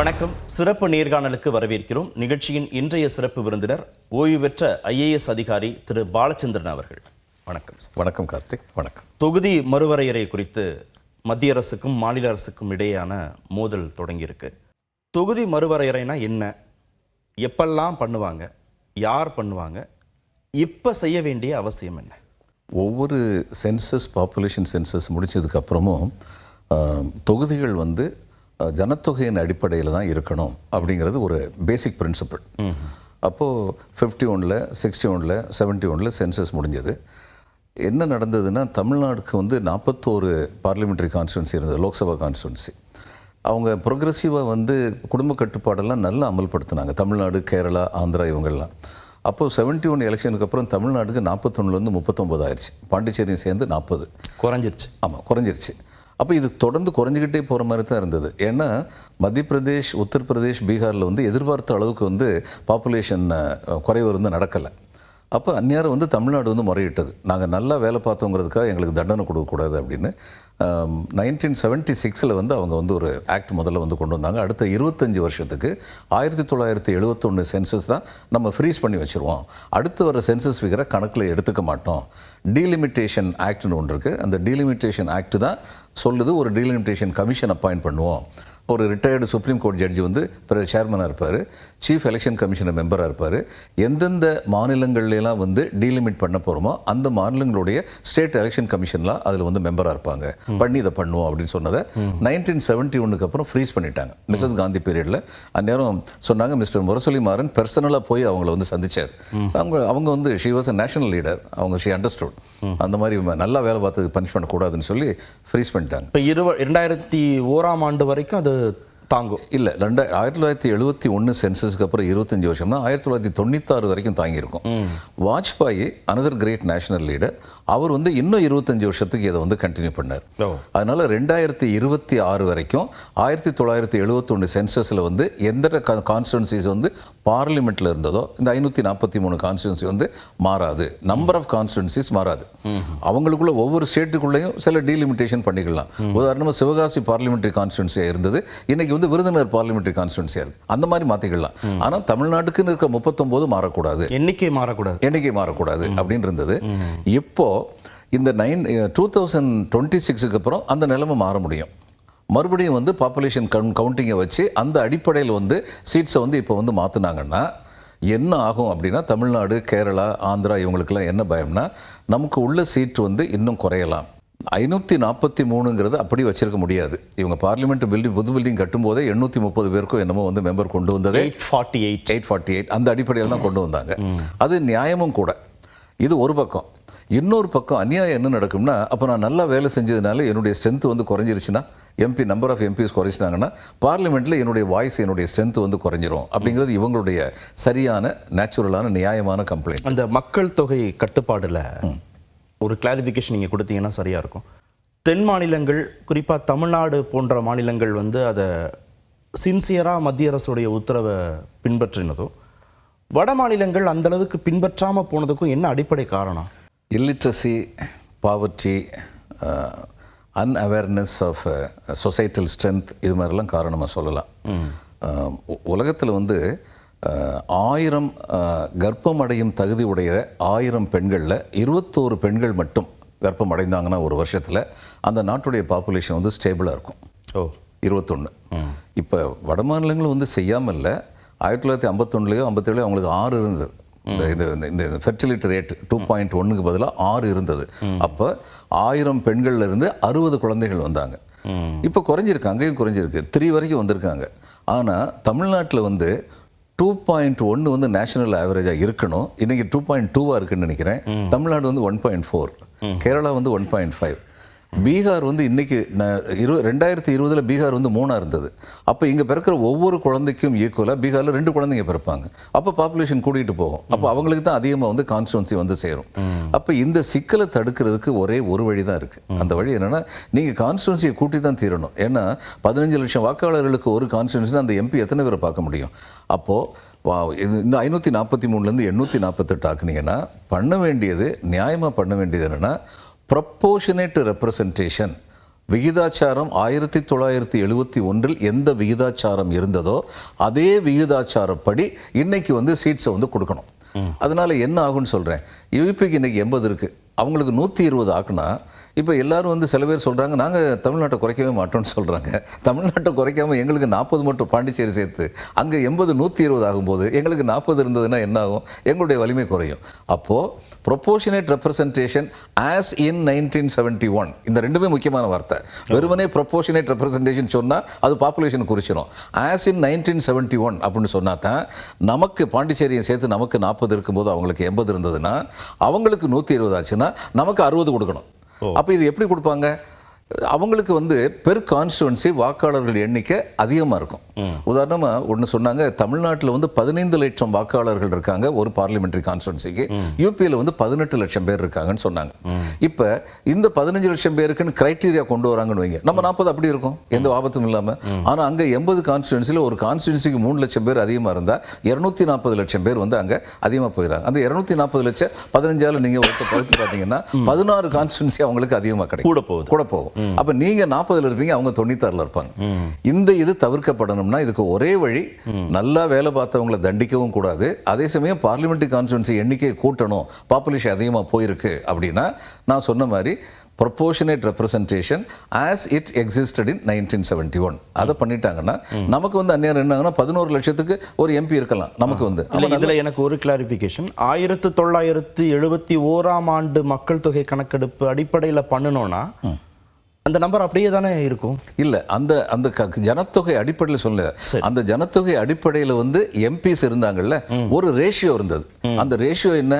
வணக்கம். சிறப்பு நேர்காணலுக்கு வரவேற்கிறோம். நிகழ்ச்சியின் இன்றைய சிறப்பு விருந்தினர் ஓய்வு பெற்ற IAS அதிகாரி திரு பாலச்சந்திரன் அவர்கள். வணக்கம். வணக்கம் கார்த்திக். வணக்கம். தொகுதி மறுவரையறை குறித்து மத்திய அரசுக்கும் மாநில அரசுக்கும் இடையேயான மோதல் தொடங்கியிருக்கு. தொகுதி மறுவரையறைனா என்ன, எப்பெல்லாம் பண்ணுவாங்க, யார் பண்ணுவாங்க, இப்போ செய்ய வேண்டிய அவசியம் என்ன? ஒவ்வொரு சென்சஸ், பாப்புலேஷன் சென்சஸ் முடிச்சதுக்கு அப்புறமும் தொகுதிகள் ஜனத்தொகையின் அடிப்படையில் தான் இருக்கணும் அப்படிங்கிறது ஒரு பேசிக் பிரின்சிபிள். அப்போது 51, 61, 71 சென்சஸ் முடிஞ்சது. என்ன நடந்ததுன்னா, தமிழ்நாடுக்கு 41 பார்லிமெண்ட்ரி கான்ஸ்டியூன்சி இருந்தது, லோக்சபா கான்ஸ்டியூன்சி. அவங்க ப்ரொக்ரெசிவாக குடும்ப கட்டுப்பாடெல்லாம் நல்லா அமல்படுத்தினாங்க, தமிழ்நாடு, கேரளா, ஆந்திரா இவங்கெல்லாம். அப்போது 71 எலெக்ஷனுக்கு அப்புறம் தமிழ்நாடுக்கு 41 39 ஆயிடுச்சு. பாண்டிச்சேரியும் சேர்ந்து 40 குறைஞ்சிருச்சு. ஆமாம், குறைஞ்சிருச்சு. அப்போ இது தொடர்ந்து குறைஞ்சிக்கிட்டே போகிற மாதிரி தான் இருந்தது. ஏன்னா மத்திய பிரதேஷ், உத்தரப்பிரதேஷ், பீகாரில் எதிர்பார்த்த அளவுக்கு பாப்புலேஷன் குறைவு நடக்கலை. அப்போ அந்நேரம் தமிழ்நாடு முறையிட்டது, நாங்கள் நல்லா வேலை பார்த்தோங்கிறதுக்காக எங்களுக்கு தண்டனை கொடுக்கக்கூடாது அப்படின்னு. 1976 அவங்க ஒரு ஆக்ட் முதல்ல கொண்டு வந்தாங்க. அடுத்த 25 வருஷத்துக்கு 1971 சென்சஸ் தான் நம்ம ஃப்ரீஸ் பண்ணி வச்சுருவோம், அடுத்து வர சென்சஸ் ஃபிகரை கணக்கில் எடுத்துக்க மாட்டோம். டீலிமிட்டேஷன் ஆக்ட்னு ஒன்று இருக்குது. அந்த டீலிமிட்டேஷன் ஆக்ட் தான் சொல்லுது, ஒரு டீலிமிட்டேஷன் கமிஷன் அப்பாயிண்ட் பண்ணுவோம். ஒரு ரிட்டையர்டு சுப்ரீம் கோர்ட் ஜட்ஜி சேர்மனாக இருப்பார், சீஃப் எலெக்ஷன் கமிஷனர் மெம்பராக இருப்பார். எந்தெந்த மாநிலங்கள்லாம் டீலிமிட் பண்ண போகிறோமோ அந்த மாநிலங்களுடைய ஸ்டேட் எலெக்ஷன் கமிஷன்லாம் அதில் மெம்பராக இருப்பாங்க, பண்ணி இதை பண்ணுவோம் அப்படின்னு சொன்னதை 1971 அப்புறம் ஃப்ரீஸ் பண்ணிட்டாங்க. மிஸ்ஸஸ் காந்தி பீரியடில் அந்நேரம் சொன்னாங்க, மிஸ்டர் முரசொலி மாறன் பர்சனலாக போய் அவங்கள சந்திச்சார். அவங்க she was a national leader, அவங்க ஷி அண்டர்ஸ்டுட் அந்த மாதிரி நல்லா வேலை பார்த்து பனிஷ் பண்ணக்கூடாதுன்னு சொல்லி ஃப்ரீஸ் பண்ணிட்டாங்க. இப்போ 2001 ஆண்டு வரைக்கும் அது தாங்கும் இல்லை. 1971 சென்சஸ்க்கு அப்புறம் 25 வருஷம்னா 1996 வரைக்கும் தாங்கியிருக்கும். Vajpayee another great national leader, அவர் இன்னும் 25 வருஷத்துக்கு இதை கண்டினியூ பண்ணார். அதனால் 2026 வரைக்கும் 1971 சென்சஸில் எந்த கான்ஸ்டியூன்சிஸ் பார்லிமெண்ட்டில் இருந்ததோ இந்த 543 கான்ஸ்டியூன்சி மாறாது, நம்பர் ஆஃப் கான்ஸ்டியூன்சிஸ் மாறாது. அவங்களுக்குள்ள ஒவ்வொரு ஸ்டேட்டுக்குள்ளேயும் சில டீலிமிட்டேஷன் பண்ணிக்கலாம். உதாரணமாக சிவகாசி பார்லிமெண்ட்ரி கான்ஸ்டியூன்சியாக இருந்தது, இன்னைக்கு விருதுநகர் பார்லிமெண்ட்ரி கான்ஸ்டியூன்சியா இருக்கு, அந்த மாதிரி மாத்திக்கலாம். ஆனா தமிழ்நாட்டுக்குன்னு இருக்க 39 மாறக்கூடாது, எண்ணிக்கை மாறக்கூடாது அப்படின்னு இருந்தது. இப்போ இந்த 2026க்கு அப்புறம் அந்த நிலைமை மாற முடியும். மறுபடியும் பாப்புலேஷன் கவுண்டிங்கை வச்சு அந்த அடிப்படையில் சீட்ஸை இப்போ மாற்றினாங்கன்னா என்ன ஆகும் அப்படின்னா, தமிழ்நாடு, கேரளா, ஆந்திரா இவங்களுக்கெல்லாம் என்ன பயம்னா, நமக்கு உள்ள சீட் இன்னும் குறையலாம். 543ங்கிறது அப்படி வச்சிருக்க முடியாது. இவங்க பார்லிமெண்ட் புது பில்டிங் கட்டும் போதே 830 பேருக்கும் என்னமோ மெம்பர் கொண்டு வந்ததே 848 அந்த அடிப்படையில் தான் கொண்டு வந்தாங்க. அது நியாயமும் கூட. இது ஒரு பக்கம். இன்னொரு பக்கம் அநியாயம் என்ன நடக்கும்னா, அப்போ நான் நல்லா வேலை செஞ்சதுனால என்னுடைய ஸ்ட்ரென்த் குறைஞ்சிருச்சுன்னா, நம்பர் ஆஃப் எம்பிஸ் குறைச்சினாங்கன்னா பார்லிமெண்ட்டில் என்னுடைய வாய்ஸ், என்னுடைய ஸ்ட்ரென்த் குறைஞ்சிரும் அப்படிங்கிறது இவங்களுடைய சரியான நேச்சுரலான நியாயமான கம்ப்ளைண்ட். அந்த மக்கள் தொகை கட்டுப்பாடில் ஒரு கிளாரிஃபிகேஷன் நீங்கள் கொடுத்தீங்கன்னா சரியாக இருக்கும். தென் மாநிலங்கள், குறிப்பாக தமிழ்நாடு போன்ற மாநிலங்கள் அதை சின்சியராக மத்திய அரசுடைய உத்தரவை பின்பற்றினதும், வட மாநிலங்கள் அந்தளவுக்கு பின்பற்றாமல் போனதுக்கும் என்ன அடிப்படை காரணம்? Illiteracy, poverty, unawareness of societal strength, இது மாதிரிலாம் காரணமாக சொல்லலாம். உலகத்தில் 1000 கர்ப்பம் அடையும் தகுதி உடைய 1000 பெண்களில் 21 பெண்கள் மட்டும் கர்ப்பம் அடைந்தாங்கன்னா ஒரு வருஷத்தில் அந்த நாட்டுடைய பாப்புலேஷன் ஸ்டேபிளாக இருக்கும். 21. இப்போ வட மாநிலங்களும் செய்யாமல் இல்லை. 1951 57 அவங்களுக்கு 6 இருந்தது. இந்த ஃபெர்டிலிட்டி ரேட் 2.1க்கு பதிலாக 6 இருந்தது. அப்போ 1000 பெண்கள்ல இருந்து 60 குழந்தைகள் வந்தாங்க. இப்போ குறைஞ்சிருக்கு, அங்கேயும் குறைஞ்சிருக்கு, 3 வரைக்கும் வந்திருக்காங்க. ஆனால் தமிழ்நாட்டில் 2.1 நேஷனல் ஆவரேஜாக இருக்கணும், இன்னைக்கு 2.2 இருக்குன்னு நினைக்கிறேன். தமிழ்நாடு 1.4, கேரளா 1.5, பீகார் இன்னைக்கு 2020 பீகார் 3 இருந்தது. அப்போ இங்கே பிறக்கிற ஒவ்வொரு குழந்தைக்கும் ஈக்குவலாக பீகாரில் 2 குழந்தைங்க பிறப்பாங்க. அப்போ பாப்புலேஷன் கூட்டிகிட்டு போகும். அப்போ அவங்களுக்கு தான் அதிகமாக கான்ஸ்டியூன்சி சேரும். அப்போ இந்த சிக்கலை தடுக்கிறதுக்கு ஒரே ஒரு வழி தான் இருக்குது. அந்த வழி என்னென்னா, நீங்கள் கான்ஸ்டியூன்சியை கூட்டி தான் தீரணும். ஏன்னா 15 லட்சம் வாக்காளர்களுக்கு ஒரு கான்ஸ்டியூன்சி அந்த எம்பி எத்தனை பேரை பார்க்க முடியும்? அப்போது இந்த 543லேருந்து 848 ஆக்குனீங்கன்னா பண்ண வேண்டியது, நியாயமாக பண்ண வேண்டியது என்னென்னா, ப்ரப்போர்ஷனேட் ரெப்ரசன்டேஷன் விகிதாச்சாரம் 1971 எந்த விகிதாச்சாரம் இருந்ததோ அதே விகிதாச்சாரப்படி இன்னைக்கு வந்து சீட்ஸை வந்து கொடுக்கணும். அதனால என்ன ஆகும்னு சொல்கிறேன். யூபிக்கு இன்னைக்கு 80 இருக்குது, அவங்களுக்கு 120 ஆக்குனா இப்போ எல்லாரும் வந்து சில பேர் சொல்கிறாங்க நாங்கள் தமிழ்நாட்டை குறைக்கவே மாட்டோம்னு சொல்கிறாங்க. தமிழ்நாட்டை குறைக்காமல் எங்களுக்கு 40 மட்டும் பாண்டிச்சேரி சேர்த்து அங்கே 80 120 ஆகும்போது எங்களுக்கு 40 இருந்ததுன்னா என்ன ஆகும்? எங்களுடைய வலிமை குறையும். அப்போது ப்ரொபோர்ஷனேட் ரெப்ரசன்டேஷன் ஆஸ் இன் 1971 இந்த ரெண்டுமே முக்கியமான வார்த்தை. வெறுமனே ப்ரொபோர்ஷனேட் ரெப்ரசன்டேஷன் சொன்னால் அது பாப்புலேஷன் குறிச்சிடும். ஆஸ் இன் 1971 அப்படின்னு சொன்னால் தான் நமக்கு பாண்டிச்சேரியை சேர்த்து நமக்கு 40 இருக்கும்போது அவங்களுக்கு 80 இருந்ததுன்னா அவங்களுக்கு 120 ஆச்சுன்னா நமக்கு 60 கொடுக்கணும். அப்போ இது எப்படி கொடுப்பாங்க? அவங்களுக்கு வந்து பெர் கான்ஸ்டுவன்சி வாக்காளர்கள் எண்ணிக்கை அதிகமாக இருக்கும். உதாரணமாக ஒன்று சொன்னாங்க, தமிழ்நாட்டில் வந்து 15 லட்சம் வாக்காளர்கள் இருக்காங்க ஒரு பார்லிமெண்ட்ரி கான்ஸ்டுவன்சிக்கு, யூபியில் வந்து 18 லட்சம் பேர் இருக்காங்கன்னு சொன்னாங்க. இப்போ இந்த 15 லட்சம் பேருக்குன்னு கிரைட்டீரியா கொண்டு வராங்கன்னு வைங்க, நம்ம 40 அப்படி இருக்கும், எந்த ஆபத்தும் இல்லாமல். ஆனால் அங்கே 80 கான்ஸ்டுவன்சியில் ஒரு கான்ஸ்டுவன்சிக்கு 3 லட்சம் பேர் அதிகமாக இருந்தால் 240 லட்சம் பேர் வந்து அங்கே அதிகமாக போயிடறாங்க. அந்த 240 லட்சம் 15ஆல் நீங்கள் ஒருத்தர் பழுத்து பார்த்தீங்கன்னா 16 கான்ஸ்டுவன்சி அவங்களுக்கு அதிகமாக கிடைக்கும், கூட போகும். அப்ப நீங்க 40ல இருப்பீங்க, அவங்க 96ல இருப்பாங்க. இந்த இது தவிர்க்கப்படணும்னா இதுக்கு ஒரே வழி, நல்லா வேலை பார்த்தவங்களை தண்டிக்கவும் கூடாது, அதே சமயம் பார்லிமெண்ட்ரி கான்ஸ்டுவன்சி எண்ணிக்கையை கூட்டணும். பாப்புலேஷன் அதிகமாக போயிருக்கு அப்படின்னா நான் சொன்ன மாதிரி proportionate representation as it existed in 1971 அதை பண்ணிட்டாங்கன்னா நமக்கு வந்து அந்நேரம் என்ன ஆகுனா 11 லட்சத்துக்கு ஒரு எம்பி இருக்கலாம் நமக்கு வந்து. இதுல எனக்கு ஒரு கிளாரிஃபிகேஷன், 1971ஆம் ஆண்டு மக்கள் தொகை கணக்கெடுப்பு அடிப்படையில் பண்ணணும்னா அந்த நம்பர் அப்படியே தானே இருக்கும்? இல்ல, அந்த அந்த ஜனத்தொகை அடிப்படையில் சொல்ல, அந்த ஜனத்தொகை அடிப்படையில் வந்து எம்பிஸ் இருந்தாங்கல்ல, ஒரு ரேஷியோ இருந்தது. அந்த ரேஷியோ என்ன?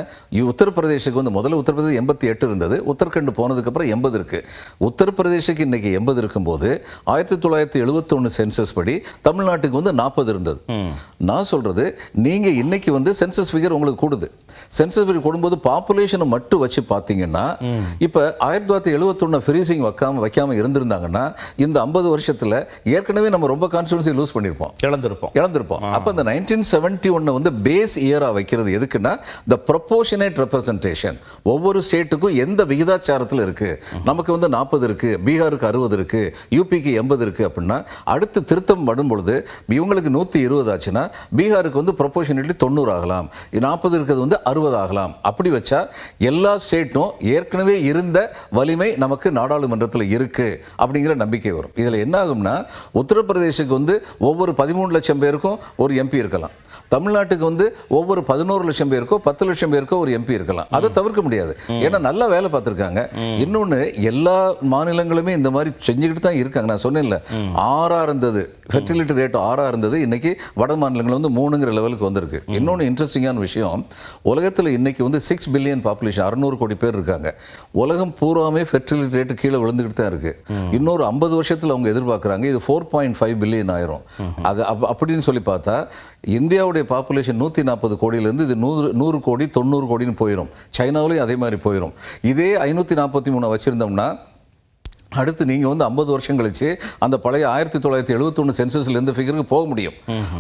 உத்தரப்பிரதேசுக்கு வந்து முதல்ல உத்தரப்பிரதேசம் 88 இருந்தது, உத்தரகண்ட் போனதுக்கு அப்புறம் 80 இருக்கு. உத்தரப்பிரதேசுக்கு இன்னைக்கு 80 இருக்கும்போது 1971 சென்சஸ் படி தமிழ்நாட்டுக்கு வந்து 40 இருந்தது. நான் சொல்றது, நீங்க இன்னைக்கு வந்து சென்சஸ் ஃபிகர் உங்களுக்கு கூடுது. சென்சஸ் ஃபிகர் கூடும்போது பாப்புலேஷனை மட்டும் வச்சு பார்த்தீங்கன்னா இப்ப 1971 ஃப்ரீசிங் வைக்காம இருந்திருந்தாங்கன்னா இந்த 50 வருஷத்துல ஏற்கனவே நம்ம ரொம்ப கான்ஸ்டிட்யூன்சி லூஸ் பண்ணிருப்போம், இழந்திருப்போம். அப்ப இந்த 1971 வந்து பேஸ் இயரா வைக்கிறது எதுக்குன்னா the proportionate representation, ஒவ்வொரு ஸ்டேட்டுக்கும் எந்த விகிதாச்சாரத்தில் இருக்கு. நமக்கு வந்து 40 இருக்கு, பீகாருக்கு 60 இருக்கு, யூபிக்கு 80 இருக்கு அப்படின்னா அடுத்து திருத்தம் படும் பொழுது இவங்களுக்கு 120 ஆச்சுன்னா பீகாருக்கு வந்து ப்ரொபோர்ஷனேட்லி 90 ஆகலாம், 40 இருக்கிறது வந்து 60 ஆகலாம். அப்படி வச்சா எல்லா ஸ்டேட்டும் ஏற்கனவே இருந்த வலிமை நமக்கு நாடாளுமன்றத்தில் இருக்கு அப்படிங்கிற நம்பிக்கை வரும். இதுல என்ன ஆகும்னா உத்தரப்பிரதேசுக்கு வந்து ஒவ்வொரு 13 லட்சம் பேருக்கும் ஒரு எம்பி இருக்கலாம், தமிழ்நாட்டுக்கு வந்து ஒவ்வொரு 11 லட்சம் பேருக்கோ 10 லட்சம் பேருக்கோ ஒரு எம்பி இருக்கலாம். அதை தவிர்க்க முடியாது, ஏன்னா நல்லா வேலை பார்த்துருக்காங்க. இன்னொன்று, எல்லா மாநிலங்களுமே இந்த மாதிரி செஞ்சுக்கிட்டு தான் இருக்காங்க. நான் சொன்னேன்ல, 6 இருந்தது ஃபெர்டிலிட்டி ரேட் 6 இருந்தது, இன்னைக்கு வட மாநிலங்கள் வந்து 3ங்கிற லெவலுக்கு வந்திருக்கு. இன்னொன்று இன்ட்ரெஸ்டிங்கான விஷயம், உலகத்தில் இன்னைக்கு வந்து 6 பில்லியன் பாப்புலேஷன், 600 கோடி பேர் இருக்காங்க. உலகம் பூராமே ஃபெர்டிலிட்டி ரேட் கீழே விழுந்துக்கிட்டு தான் இருக்கு. இன்னொரு 50 வருஷத்தில் அவங்க எதிர்பார்க்குறாங்க இது 4.5 பில்லியன் ஆயிரும். அது அப்படின்னு சொல்லி பார்த்தா இந்தியாவுடைய பாப்புலேஷன் 140 கோடியிலேருந்து இது 100 கோடி 90 கோடின்னு போயிடும். சைனாவிலையும் அதே மாதிரி போயிடும். இதே 543 வச்சுருந்தோம்னா அடுத்து நீங்கள் வந்து 50 வருஷம் கழிச்சு அந்த பழைய 1971 சென்சஸ்ல இருந்து ஃபிகருக்கு போக முடியும்.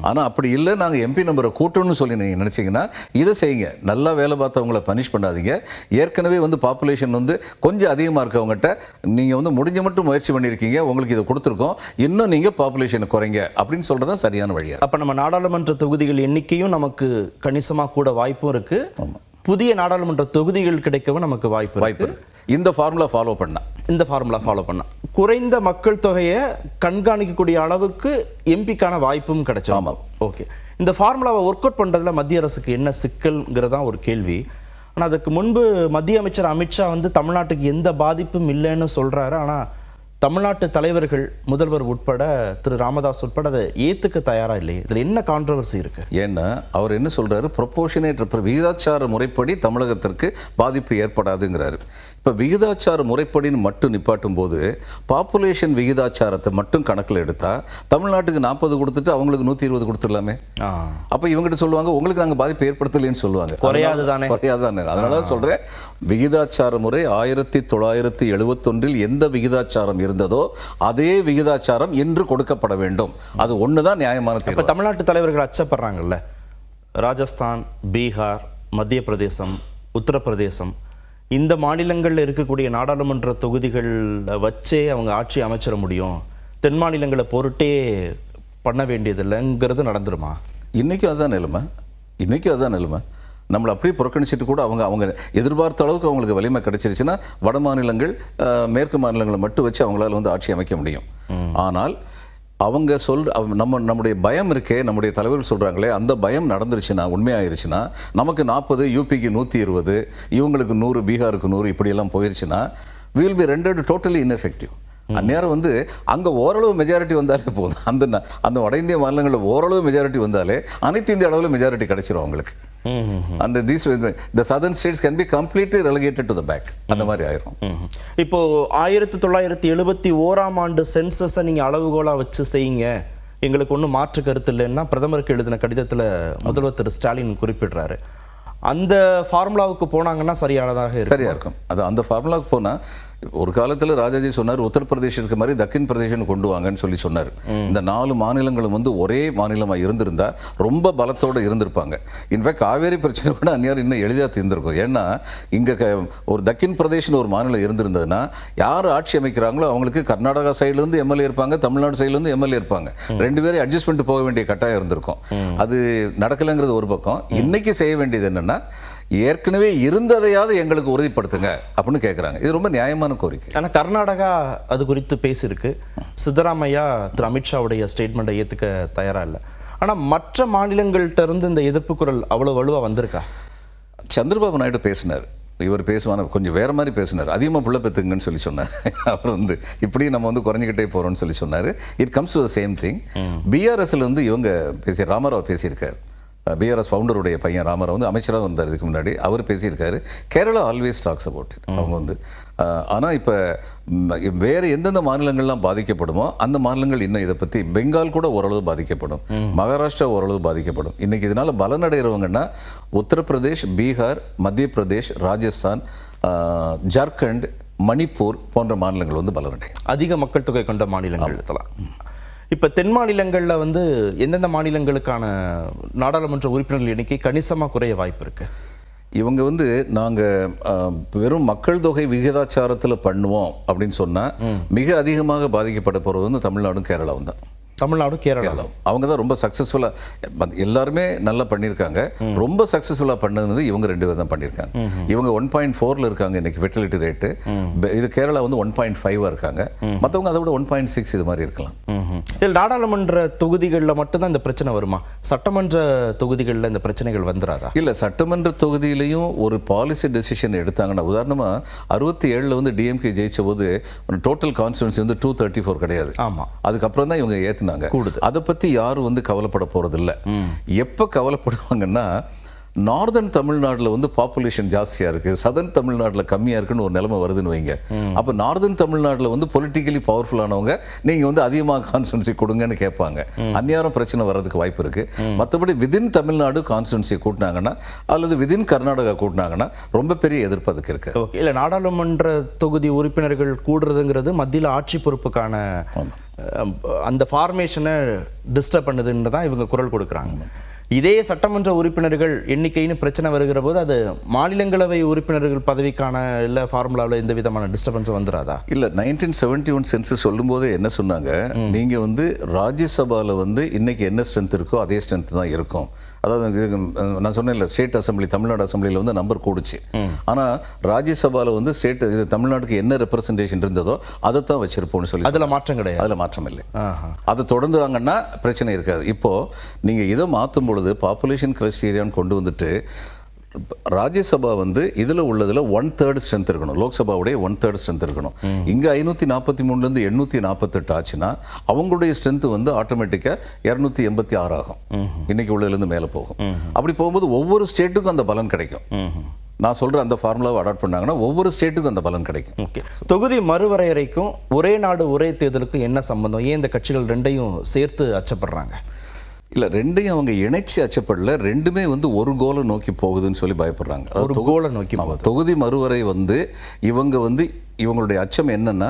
ஆனால் அப்படி இல்லை, நாங்கள் எம்பி நம்பரை கூட்டணும்னு சொல்லி நீங்கள் நினச்சிங்கன்னா இதை செய்யுங்க. நல்லா வேலை பார்த்தவங்களை பனிஷ் பண்ணாதீங்க. ஏற்கனவே வந்து பாப்புலேஷன் வந்து கொஞ்சம் அதிகமாக இருக்கவங்ககிட்ட நீங்கள் வந்து முடிஞ்ச மட்டும் முயற்சி பண்ணியிருக்கீங்க, உங்களுக்கு இதை கொடுத்துருக்கோம், இன்னும் நீங்கள் பாப்புலேஷனை குறைங்க அப்படின்னு சொல்கிறது தான் சரியான வழியாக. அப்போ நம்ம நாடாளுமன்ற தொகுதிகள் எண்ணிக்கையும் நமக்கு கணிசமாக கூட வாய்ப்பும் இருக்குது. புதிய நாடாளுமன்ற தொகுதிகள் கிடைக்கவும் நமக்கு வாய்ப்பு இருக்கு. இந்த ஃபார்முலா ஃபாலோ பண்ணா குறைந்த மக்கள் தொகையை கண்காணிக்கக்கூடிய அளவுக்கு எம்பிக்கான வாய்ப்பும் கிடைச்சோம். ஓகே, இந்த ஃபார்முலாவை ஒர்க் அவுட் பண்ணுறதுல மத்திய அரசுக்கு என்ன சிக்கல்ங்கிறதான் ஒரு கேள்வி. ஆனால் அதுக்கு முன்பு மத்திய அமைச்சர் அமித்ஷா வந்து தமிழ்நாட்டுக்கு எந்த பாதிப்பும் இல்லைன்னு சொல்கிறாரு. ஆனால் தமிழ்நாட்டு தலைவர்கள், முதல்வர் உட்பட, திரு ராமதாஸ் உட்பட அதை ஏற்றுக்க தயாராக இல்லையே. இதில் என்ன கான்ட்ரவர்சி இருக்கு? ஏன்னா அவர் என்ன சொல்றாரு, ப்ரொபோர்ஷனேட் விகிதாச்சார முறைப்படி தமிழகத்திற்கு பாதிப்பு ஏற்படாதுங்கிறாரு. இப்போ விகிதாச்சார முறைப்படின்னு மட்டும் நிப்பாட்டும் போது பாப்புலேஷன் விகிதாச்சாரத்தை மட்டும் கணக்கில் எடுத்தா தமிழ்நாட்டுக்கு 40 கொடுத்துட்டு அவங்களுக்கு 120 கொடுத்துடலாமே. அப்போ இவங்ககிட்ட சொல்லுவாங்க உங்களுக்கு நாங்கள் பாதிப்பு ஏற்படுத்தலைன்னு சொல்லுவாங்க. குறையாது தானே. அதனால தான் சொல்கிறேன், விகிதாச்சார முறை 1971 எந்த விகிதாச்சாரம் இருந்ததோ அதே விகிதாச்சாரம் இன்று கொடுக்கப்பட வேண்டும். அது ஒன்று தான் நியாயமான தீர்வு. தமிழ்நாட்டு தலைவர்கள் அச்சப்படுறாங்கல்ல, ராஜஸ்தான், பீகார், மத்திய பிரதேசம், உத்தரப்பிரதேசம், இந்த மாநிலங்களில் இருக்கக்கூடிய நாடாளுமன்ற தொகுதிகளில் வச்சே அவங்க ஆட்சி அமைச்சிட முடியும், தென் மாநிலங்களை பொருட்டே பண்ண வேண்டியதில்லைங்கிறது நடந்துருமா? இன்றைக்கும் அதுதான் நிலைமை. நம்மளை அப்படியே புறக்கணிச்சிட்டு கூட அவங்க எதிர்பார்த்த அளவுக்கு அவங்களுக்கு வலிமை கிடைச்சிருச்சுன்னா வட மாநிலங்கள் மேற்கு மாநிலங்களை மட்டும் வச்சு அவங்களால வந்து ஆட்சி அமைக்க முடியும். ஆனால் அவங்க நம்முடைய பயம் இருக்கே, நம்முடைய தலைவர்கள் சொல்கிறாங்களே, அந்த பயம் நடந்துருச்சுன்னா, உண்மையாயிருச்சுன்னா, நமக்கு 40, யூபிக்கு 120, இவங்களுக்கு 100, பீகாருக்கு 100 இப்படியெல்லாம் போயிருச்சுன்னா we will be rendered totally ineffective. அந்நேரம் வந்து அங்கே ஓரளவு மெஜாரிட்டி வந்தாலே போதும். அந்த வட இந்திய மாநிலங்களில் ஓரளவு மெஜாரிட்டி வந்தாலே அனைத்து இந்திய அளவில் மெஜாரிட்டி கிடைச்சிரும் அவங்களுக்கு. அந்த the southern states can be completely relegated to the back. அந்த மாதிரி ஆயிரும். இப்போ 1971 சென்சஸை நீங்கள் அளவுகோலாக வச்சு செய்யுங்க, எங்களுக்கு ஒன்றும் மாற்று கருத்து இல்லைன்னா பிரதமருக்கு எழுதின கடிதத்தில் முதல்வர் திரு ஸ்டாலின் குறிப்பிடுறாரு. அந்த ஃபார்முலாவுக்கு போனாங்கன்னா சரியாக இருக்கும். அது அந்த ஃபார்முலாவுக்கு போனால் ஒரு காலத்தில் ராஜாஜி சொன்னார், உத்தரப்பிரதேசத்துக்கு மாதிரி தக்கின் பிரதேசம் கொண்டு வாங்கன்னு சொல்லி சொன்னார். இந்த 4 மாநிலங்களும் வந்து ஒரே மாநிலமாக இருந்திருந்தா ரொம்ப பலத்தோடு இருந்திருப்பாங்க. இன்ஃபேக்ட் காவேரி பிரச்சனை கூட அந்நியாரம் இன்னும் எளிதாக தீர்ந்திருக்கும். ஏன்னா இங்கே ஒரு தக்கின் பிரதேசம் ஒரு மாநிலம் இருந்திருந்ததுன்னா யார் ஆட்சி அமைக்கிறாங்களோ அவங்களுக்கு கர்நாடகா சைட்லேருந்து எம்எல்ஏ இருப்பாங்க, தமிழ்நாடு சைட்லேருந்து எம்எல்ஏ இருப்பாங்க. 2 பேரும் அட்ஜஸ்ட் பண்ணிட்டு போக வேண்டிய கட்டாயம் இருந்திருக்கும். அது நடக்கலைங்கிறது ஒரு பக்கம். இன்னைக்கு செய்ய வேண்டியது என்னென்னா, ஏற்கனவே இருந்ததையாவது எங்களுக்கு உறுதிப்படுத்துங்க அப்படின்னு கேட்குறாங்க. இது ரொம்ப நியாயமான கோரிக்கை. ஆனால் கர்நாடகா அது குறித்து பேசியிருக்கு. சித்தராமையா திரு அமித்ஷாவுடைய ஸ்டேட்மெண்ட்டை ஏற்றுக்க தயாராக இல்லை. ஆனால் மற்ற மாநிலங்கள்கிட்ட இருந்து இந்த எதிர்ப்பு குரல் அவ்வளோ வலுவாக வந்திருக்கா? சந்திரபாபு நாயுடு பேசினார். இவர் பேசுவான கொஞ்சம் வேறு மாதிரி பேசினார். அதிகமாக பிள்ளை பெற்றுங்கன்னு சொல்லி சொன்னார். அவர் வந்து இப்படி நம்ம வந்து குறைஞ்சிக்கிட்டே போகிறோம்னு சொல்லி சொன்னார். It comes to the same thing. பிஆர்எஸ்ல வந்து இவங்க ராமராவ் பேசியிருக்கார். பிஆர்எஸ் ஃபவுண்டருடைய பையன் ராமராவ் வந்து அமைச்சராக வந்தார் இதுக்கு முன்னாடி. அவர் பேசியிருக்காரு. Kerala always talks about it. அவங்க வந்து ஆனால் இப்போ வேறு எந்தெந்த மாநிலங்கள்லாம் பாதிக்கப்படுமோ அந்த மாநிலங்கள் இன்னும் இதை பற்றி, பெங்கால் கூட ஓரளவு பாதிக்கப்படும், மகாராஷ்டிரா ஓரளவு பாதிக்கப்படும். இன்றைக்கி இதனால் பலனடைகிறவங்கன்னா உத்தரப்பிரதேஷ், பீகார், மத்திய பிரதேஷ், ராஜஸ்தான், ஜார்க்கண்ட், மணிப்பூர் போன்ற மாநிலங்கள் வந்து பலனடையும். அதிக மக்கள் தொகை கொண்ட மாநிலங்கள் இதெல்லாம். இப்போ தென் மாநிலங்களில் வந்து எந்தெந்த மாநிலங்களுக்கான நாடாளுமன்ற உறுப்பினர்கள் எண்ணிக்கை கணிசமாக குறைய வாய்ப்பு இருக்கு? இவங்க வந்து நாங்கள் வெறும் மக்கள் தொகை விகிதாச்சாரத்தில் பண்ணுவோம் அப்படின்னு சொன்னால் மிக அதிகமாக பாதிக்கப்பட போகிறது வந்து தமிழ்நாடும் கேரளாவும் தான். தமிழ்நாடு, கேரளா அவங்க தான் ரொம்ப சக்ஸஸ்ஃபுல்லாக, எல்லாருமே நல்லா பண்ணியிருக்காங்க. ரொம்ப சக்ஸஸ்ஃபுல்லாக பண்ணது இவங்க 2 பேர் தான் பண்ணியிருக்காங்க. இவங்க 1.4 இருக்காங்க இன்னைக்கு ஃபெர்டிலிட்டி ரேட்டு. இது கேரளா வந்து 1.5 இருக்காங்க. மற்றவங்க அதை விட 1.6 இது மாதிரி இருக்கலாம். இதில் நாடாளுமன்ற தொகுதிகளில் மட்டும்தான் இந்த பிரச்சனை வருமா? சட்டமன்ற தொகுதிகளில் இந்த பிரச்சனைகள் வந்துடாதா? இல்லை, சட்டமன்ற தொகுதியிலையும் ஒரு பாலிசி டெசிஷன் எடுத்தாங்கன்னா, உதாரணமாக 67 வந்து டிஎம்கே ஜெயிச்ச போது டோட்டல் கான்ஸ்டிடுவன்சி வந்து 234 கிடையாது. ஆமாம், அதுக்கப்புறம் தான் இவங்க ஏற்றினாங்க. அதை பற்றி யாரும் வந்து கவலைப்பட போறது இல்லை. எப்போ கவலைப்படுவாங்கன்னா, நார்தர்ன் தமிழ்நாட்டில் வந்து பாப்புலேஷன் ஜாஸ்தியாக இருக்குது, சதர்ன் தமிழ்நாட்டில் கம்மியாக இருக்குன்னு ஒரு நிலைமை வருதுன்னு வைங்க. அப்போ நார்தர்ன் தமிழ்நாட்டில் வந்து பொலிட்டிக்கலி பவர்ஃபுல்லானவங்க நீங்கள் வந்து அதிகமாக கான்ஸ்டிடுவன்சி கொடுங்கன்னு கேட்பாங்க. அந்நியாரம் பிரச்சனை வர்றதுக்கு வாய்ப்பு இருக்குது. மற்றபடி விதின் தமிழ்நாடு கான்ஸ்டிடுவன்சி கூட்டினாங்கன்னா அல்லது விதின் கர்நாடகா கூட்டினாங்கன்னா ரொம்ப பெரிய எதிர்ப்பு அதுக்கு இருக்குது. ஓகே, இல்லை நாடாளுமன்ற தொகுதி உறுப்பினர்கள் கூடுறதுங்கிறது மத்தியில் ஆட்சி பொறுப்புக்கான அந்த ஃபார்மேஷனை டிஸ்டர்ப் பண்ணுதுன்னு தான் இவங்க குரல் கொடுக்குறாங்க. இதே சட்டமன்ற உறுப்பினர்கள் எண்ணிக்கைன்னு பிரச்சனை வருகிற போது அது மாநிலங்களவை உறுப்பினர்கள் பதவிக்கான இல்லை ஃபார்முலாவில் எந்த விதமான டிஸ்டர்பன்ஸும் வந்துடாதா? இல்லை, 1971 சென்சஸ் சொல்லும்போது என்ன சொன்னாங்க, நீங்கள் வந்து ராஜ்யசபாவில் வந்து இன்னைக்கு என்ன ஸ்ட்ரென்த் இருக்கோ அதே ஸ்ட்ரென்த் தான் இருக்கும். அதாவது நான் சொன்னேன் இல்லை, ஸ்டேட் அசம்பிளி, தமிழ்நாடு அசம்பிளியில் வந்து நம்பர் கூடுச்சு. ஆனால் ராஜ்யசபாவில் வந்து ஸ்டேட் இது தமிழ்நாட்டுக்கு என்ன ரெப்ரசன்டேஷன் இருந்ததோ அதை தான் வச்சிருப்போம்னு சொல்லி அதில் மாற்றம் கிடையாது. அதில் மாற்றம் இல்லை. அதை தொடர்ந்துவாங்கன்னா பிரச்சனை இருக்காது. இப்போது நீங்கள் இதை மாற்றும் பொழுது பாப்புலேஷன் கிரைட்டீரியான்னு கொண்டு வந்துட்டு ராஜ்யசபா வந்து இதில் உள்ளதில் 1/3 ஸ்ட்ரென்த் இருக்கணும். லோக்சபாவுடைய 1/3 ஸ்ட்ரென்த் இருக்கணும். இங்கே 543 848 ஆச்சுன்னா அவங்களுடைய ஸ்ட்ரென்த் வந்து ஆட்டோமேட்டிக்காக 286 ஆகும். இன்னைக்கு உள்ளதுலேருந்து மேலே போகும். அப்படி போகும்போது ஒவ்வொரு ஸ்டேட்டுக்கும் அந்த பலன் கிடைக்கும். நான் சொல்கிற அந்த ஃபார்முலாவை அடாப்ட் பண்ணாங்கன்னா ஒவ்வொரு ஸ்டேட்டுக்கும் அந்த பலன் கிடைக்கும். ஓகே, தொகுதி மறுவரையறைக்கும் ஒரே நாடு ஒரே தேர்தலுக்கும் என்ன சம்பந்தம்? ஏன் இந்த கட்சிகள் 2ஐயும் சேர்த்து அச்சப்படுறாங்க? இல்லை, 2ஐயும் அவங்க இணைச்சி அச்சப்படல. 2மே வந்து ஒரு கோலை நோக்கி போகுதுன்னு சொல்லி பயப்படுறாங்க. ஒரு கோலை நோக்கி தொகுதி மறுவரை வந்து இவங்க வந்து இவங்களுடைய அச்சம் என்னன்னா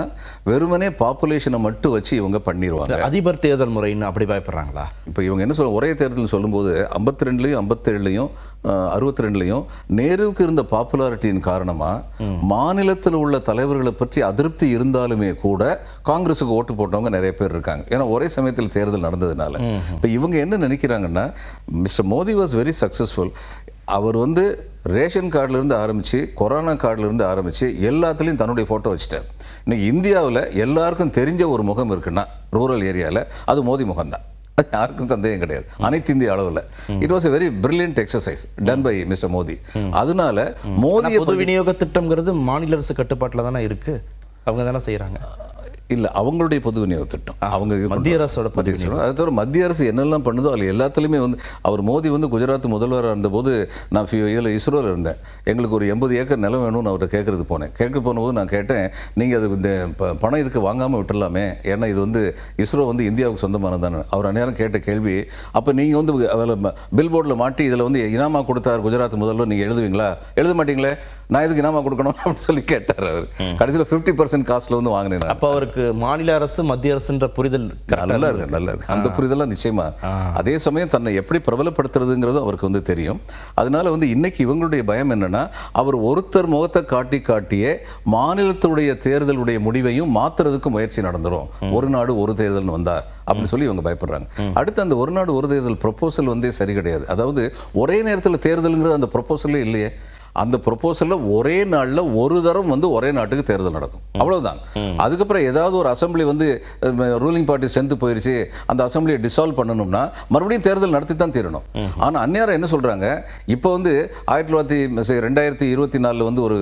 வெறுமனே பாப்புலேஷனை மட்டும் வச்சு இவங்க பண்ணிடுவாங்க. அதிபர் தேர்தல் முறைன்னு அப்படி பயப்படுறாங்களா? இப்போ இவங்க என்ன சொல்ல, ஒரே தேர்தல் சொல்லும்போது 52லையும் 57லையும் 62லையும் நேருவுக்கு இருந்த பாப்புலாரிட்டியின் காரணமாக மாநிலத்தில் உள்ள தலைவர்களை பற்றி அதிருப்தி இருந்தாலுமே கூட காங்கிரஸுக்கு ஓட்டு போட்டவங்க நிறைய பேர் இருக்காங்க. ஏன்னா ஒரே சமயத்தில் தேர்தல் நடந்ததுனால. இப்போ இவங்க என்ன நினைக்கிறாங்கன்னா, mister Modi was very successful. அவர் வந்து ரேஷன் கார்டிலேருந்து ஆரம்பித்து கொரோனா கார்டிலேருந்து ஆரம்பித்து எல்லாத்துலேயும் தன்னுடைய ஃபோட்டோ வச்சுட்டார். இன்னைக்கு இந்தியாவில் எல்லாருக்கும் தெரிஞ்ச ஒரு முகம் இருக்குன்னா ரூரல் ஏரியாவில் அது மோடி முகம்தான். அது யாருக்கும் சந்தேகம் கிடையாது, அனைத்து இந்திய அளவில். It was a very brilliant exercise done by mister Modi. அதனால மோடி பொது விநியோக திட்டம்ங்கிறது மாநில அரசு கட்டுப்பாட்டில் தானே இருக்கு, அவங்க தானே செய்கிறாங்க. இல்லை, அவங்களுடைய பொது விநியோக திட்டம் அவங்க மத்திய அரசோட அது தவிர மத்திய அரசு என்னெல்லாம் பண்ணுதோ அதில் எல்லாத்துலேயுமே வந்து அவர் மோடி வந்து குஜராத் முதல்வராக இருந்தபோது நான் இதில் இஸ்ரோவில் இருந்தேன். எங்களுக்கு ஒரு 80 ஏக்கர் நிலம் வேணும்னு அவர்கிட்ட கேட்குறது போனேன். போனபோது நான் கேட்டேன், நீங்கள் அது இந்த பணம் இதுக்கு வாங்காமல் விட்டுடலாமே, ஏன்னா இது வந்து இஸ்ரோ வந்து இந்தியாவுக்கு சொந்தமானதானே. அவர் அந்நேரம் கேட்ட கேள்வி, அப்போ நீங்கள் வந்து அதில் பில் போர்டில் மாட்டி இதில் வந்து இனாமா கொடுத்தார் குஜராத் முதல்வர், நீங்கள் எழுதுவீங்களா? எழுத மாட்டீங்களே, நான் இதுக்கு இனாமா கொடுக்கணும் அப்படின்னு சொல்லி கேட்டார் அவர். கடைசியில் 50% காஸ்ட்டில் வந்து வாங்கினேன். அப்போ அவருக்கு மாநில அரசு மத்திய அரசுன்ற புரிதல் நல்லா இருக்கு. அந்த புரிதலாம் நிச்சயமா. அதே சமயம் தன்னை எப்படி பிரபலப்படுத்துறதுங்கிறது அவருக்கு வந்து தெரியும். அதனால வந்து இன்னைக்கு இவங்களுடைய பயம் என்னன்னா, அவர் ஒருத்தர் முகத்தை காட்டியே மாநிலத்துடைய தேர்தலுடைய முடிவையும் மாத்துறதுக்கு முயற்சி நடந்துரும். ஒரு நாடு ஒரு தேர்தல் வந்தா அப்படின்னு சொல்லி இவங்க பயப்படுறாங்க. அடுத்து அந்த ஒரு நாடு ஒரு தேர்தல் ப்ரொபோசல் வந்து சரி கிடையாது. அதாவது ஒரே நேரத்தில் தேர்தலுங்கிறது அந்த ப்ரொபோசலே இல்லையே. அந்த ப்ரொபோசலில் ஒரே நாளில் ஒரு தரம் வந்து ஒரே நாட்டுக்கு தேர்தல் நடக்கும், அவ்வளவுதான். அதுக்கப்புறம் ஏதாவது ஒரு அசம்பிளி வந்து ரூலிங் பார்ட்டி ஸ்ட்ரென்த் போயிருச்சு, அந்த அசம்பிளியை டிசால்வ் பண்ணணும்னா மறுபடியும் தேர்தல் நடத்தி தான் தீரணும். ஆனால் அந்நேரம் என்ன சொல்கிறாங்க, இப்போ வந்து 2024 வந்து ஒரு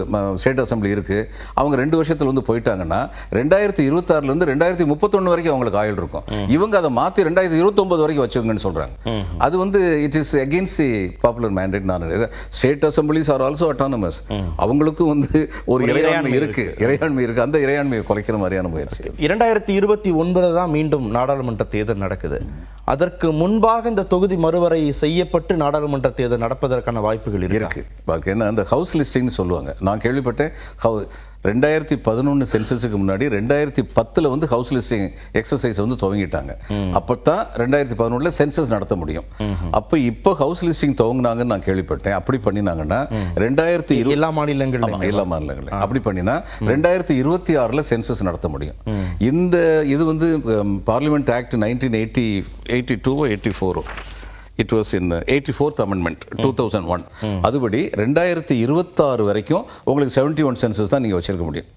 ஸ்டேட் அசம்பிளி இருக்குது, அவங்க 2 வருஷத்தில் வந்து போயிட்டாங்கன்னா 2026 2031 வரைக்கும் அவங்களுக்கு ஆயுள் இருக்கும். இவங்க அதை மாற்றி 2029 வரைக்கும் வச்சுக்கோங்கன்னு சொல்கிறாங்க. அது வந்து it is against the popular mandate. நான் state assemblies are also autonomous. அவங்களுக்கும் வந்து ஒரு இறையாண்மை இருக்கு. அந்த இறையாண்மையை குலைக்கிற மாதிரியான முயற்சி. 2029 தான் மீண்டும் நாடாளுமன்ற தேர்தல் நடக்குது. அதற்கு முன்பாக இந்த தொகுதி மறுவரை செய்யப்பட்டு நாடாளுமன்ற தேர்தல் நடப்பதற்கான வாய்ப்புகள் இருக்கு. ஏன்னா அந்த ஹவுஸ் லிஸ்டிங்னு சொல்லுவாங்க. நான் கேள்விப்பட்டேன் 2011 சென்சஸுக்கு முன்னாடி 2010 வந்து ஹவுஸ் லிஸ்டிங் எக்ஸசைஸ் வந்து துவங்கிட்டாங்க. அப்பதான் 2011 சென்சஸ் நடத்த முடியும். அப்ப இப்போ ஹவுஸ் லிஸ்டிங் துவங்கினாங்கன்னு நான் கேள்விப்பட்டேன். அப்படி பண்ணினாங்கன்னா 2020 எல்லா மாநிலங்களும் அப்படி பண்ணினா 2026 சென்சஸ் நடத்த முடியும். இது வந்து parliament act 1982 84 it was in 84th amendment 2001. அதுபடி 2026 வரைக்கும் உங்களுக்கு 71 சென்சஸ் தான் நீங்கள் வச்சிருக்க முடியும்.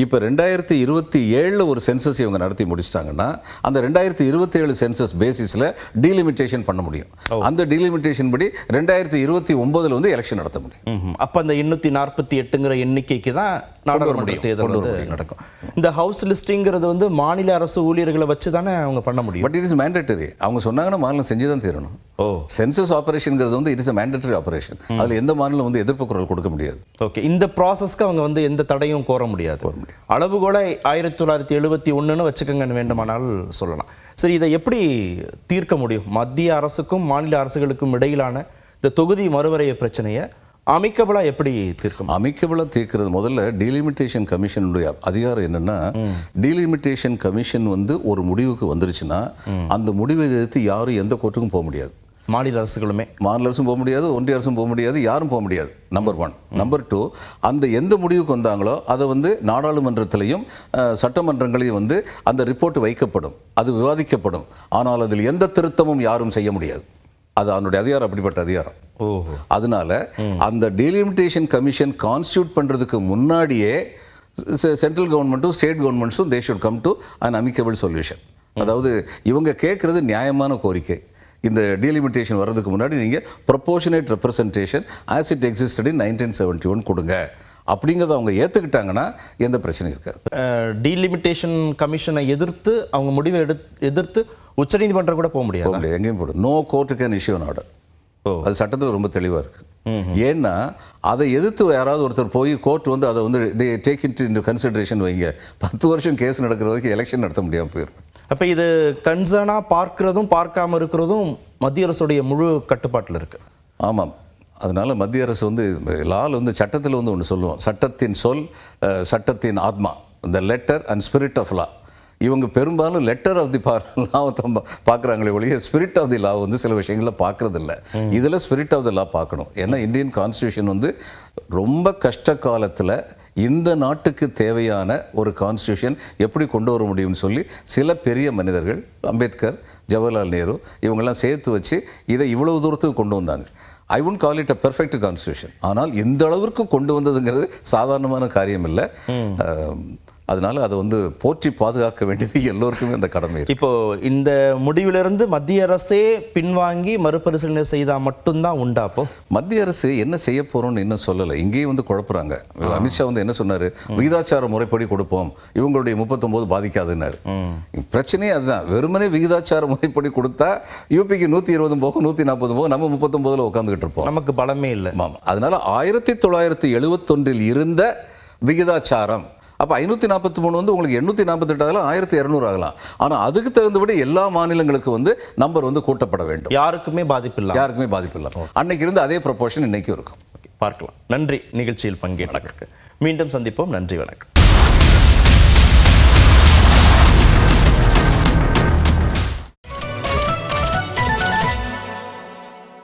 இப்போ 2027 ஒரு சென்சஸ் இவங்க நடத்தி முடிச்சிட்டாங்கன்னா அந்த 2027 சென்சஸ் பேசிஸில் டீலிமிட்டேஷன் பண்ண முடியும். அந்த டீலிமிட்டேஷன் படி 2029 வந்து எலெக்ஷன் நடத்த முடியும். அப்போ அந்த 848ங்கிற எண்ணிக்கைக்கு தான் நாடாளுமன்ற தேர்தல் வந்து நடக்கும். இந்த ஹவுஸ் லிஸ்டிங்கிறது வந்து மாநில அரசு ஊழியர்களை வச்சு தானே அவங்க பண்ண முடியும். But it is mandatory. அவங்க சொன்னாங்கன்னா மாநிலம் செஞ்சு தான் தீரணும். சென்சஸ் ஆபரேஷன்ங்கிறது வந்து இட் இஸ் மேண்டேட்டரி ஆபரேஷன். அதில் எந்த மாநிலம் வந்து எதிர்ப்பு குரல் கொடுக்க முடியாது. ஓகே, இந்த ப்ராசஸ்க்கு அவங்க வந்து எந்த தடையும் கோர முடியாது. அளவுகோலை 1971 வச்சுக்கோங்கன்னு வேண்டுமானால் சொல்லலாம். சரி, இதை எப்படி தீர்க்க முடியும்? மத்திய அரசுக்கும் மாநில அரசுகளுக்கும் இடையிலான இந்த தொகுதி மறுவரைய பிரச்சனையை அமிக்கபிளா எப்படி தீர்க்கும்? அமிக்கபிளா தீர்க்கிறது முதல்ல டீலிமிட்டேஷன் கமிஷனுடைய அதிகாரம் என்னன்னா, டீலிமிட்டேஷன் கமிஷன் வந்து ஒரு முடிவுக்கு வந்துருச்சுன்னா அந்த முடிவை எதிர்த்து யாரும் எந்த கோர்ட்டுக்கும் போக முடியாது. மாநில அரசும் போக முடியாது, ஒன்றிய அரசும் போக முடியாது, யாரும் போக முடியாது. நம்பர் 1. நம்பர் 2, அந்த எந்த முடிவுக்கு வந்தாங்களோ அதை வந்து நாடாளுமன்றத்திலையும் சட்டமன்றங்களையும் வந்து அந்த ரிப்போர்ட் வைக்கப்படும், அது விவாதிக்கப்படும். ஆனால் அதில் எந்த திருத்தமும் யாரும் செய்ய முடியாது. அது அதனுடைய அதிகாரம், அப்படிப்பட்ட அதிகாரம். அதனால அந்த டீலிமிட்டேஷன் கமிஷன் கான்ஸ்டியூட் பண்றதுக்கு முன்னாடியே சென்ட்ரல் கவர்மெண்ட்டும் ஸ்டேட் கவர்மெண்ட்ஸும் they should come to an amicable solution. அதாவது இவங்க கேட்கறது நியாயமான கோரிக்கை. இந்த டீலிமிட்டேஷன் வர்றதுக்கு முன்னாடி நீங்கள் proportionate representation as it existed in 1971 கொடுங்க அப்படிங்கிறத அவங்க ஏற்றுக்கிட்டாங்கன்னா எந்த பிரச்சனையும் இருக்காது. டீலிமிட்டேஷன் கமிஷனை எதிர்த்து அவங்க முடிவை எதிர்த்து உச்சநீதிமன்றம் கூட போக முடியாது. எங்கேயும் போடும். No court can issue an order. அது சட்டத்தில் ரொம்ப தெளிவாக இருக்கு. ஏன்னா அதை எதிர்த்து யாராவது ஒருத்தர் போய் கோர்ட் வந்து அதை வந்து they take it into consideration வைங்க, 10 வருஷம் கேஸ் நடக்கிற வரைக்கும் எலெக்ஷன் நடத்த முடியாமல் போயிடும். அப்போ இது கன்சர்னாக பார்க்கறதும் பார்க்காம இருக்கிறதும் மத்திய அரசுடைய முழு கட்டுப்பாட்டில் இருக்கு. ஆமாம், அதனால மத்திய அரசு வந்து லால் வந்து சட்டத்தில் வந்து ஒன்று சொல்லுவோம், சட்டத்தின் சொல் சட்டத்தின் ஆத்மா, the letter and spirit of law. இவங்க பெரும்பாலும் லெட்டர் ஆஃப் தி லாவை தான் பார்க்குறாங்களே ஒழிய ஸ்பிரிட் ஆஃப் தி லா வந்து சில விஷயங்களில் பார்க்குறதில்ல. இதில் ஸ்பிரிட் ஆஃப் தி லா பார்க்கணும். ஏன்னா இந்தியன் கான்ஸ்டியூஷன் வந்து ரொம்ப கஷ்ட காலத்தில் இந்த நாட்டுக்கு தேவையான ஒரு கான்ஸ்டியூஷன் எப்படி கொண்டு வர முடியும்னு சொல்லி சில பெரிய மனிதர்கள், அம்பேத்கர், ஜவஹர்லால் நேரு, இவங்கெல்லாம் சேர்த்து வச்சு இதை இவ்வளவு தூரத்துக்கு கொண்டு வந்தாங்க. I won't call it a perfect constitution. ஆனால் இந்த அளவிற்கு கொண்டு வந்ததுங்கிறது சாதாரணமான காரியம் இல்லை. அதனால அதை வந்து போற்றி பாதுகாக்க வேண்டியது எல்லோருக்குமே அந்த கடமை இருக்கு. இப்போ இந்த முடிவிலிருந்து மத்திய அரசே பின்வாங்கி மறுபரிசீலனை செய்தா மட்டும்தான் உண்டா? அப்போ மத்திய அரசு என்ன செய்ய போறோம்னு இன்னும் சொல்லலை. இங்கேயும் வந்து குழப்புறாங்க. அமித்ஷா வந்து என்ன சொன்னாரு, விகிதாச்சார முறைப்படி கொடுப்போம், இவங்களுடைய 39 பாதிக்காதுன்னாரு. பிரச்சனையே அதுதான். வெறுமனே விகிதாச்சார முறைப்படி கொடுத்தா யூபிக்கு 120 போகும், 140 போகும், நம்ம 39ல் உட்காந்துக்கிட்டு இருப்போம். நமக்கு பலமே இல்லை. அதனால 1971 இருந்த விகிதாச்சாரம் அப்போ 543 வந்து உங்களுக்கு 848 ஆகலாம், 1200 ஆகலாம். ஆனால் அதுக்கு தகுந்தபடி எல்லா மாநிலங்களுக்கு வந்து நம்பர் வந்து கூட்டப்பட வேண்டும். யாருக்குமே பாதிப்பு இல்லை. யாருக்குமே பாதிப்பு இல்லை. அன்னைக்கு இருந்து அதே ப்ரொபோர்ஷன் இன்னைக்கும் இருக்கும். பார்க்கலாம். நன்றி நிகழ்ச்சியில் பங்கேற்றதற்கு. மீண்டும் சந்திப்போம். நன்றி, வணக்கம்.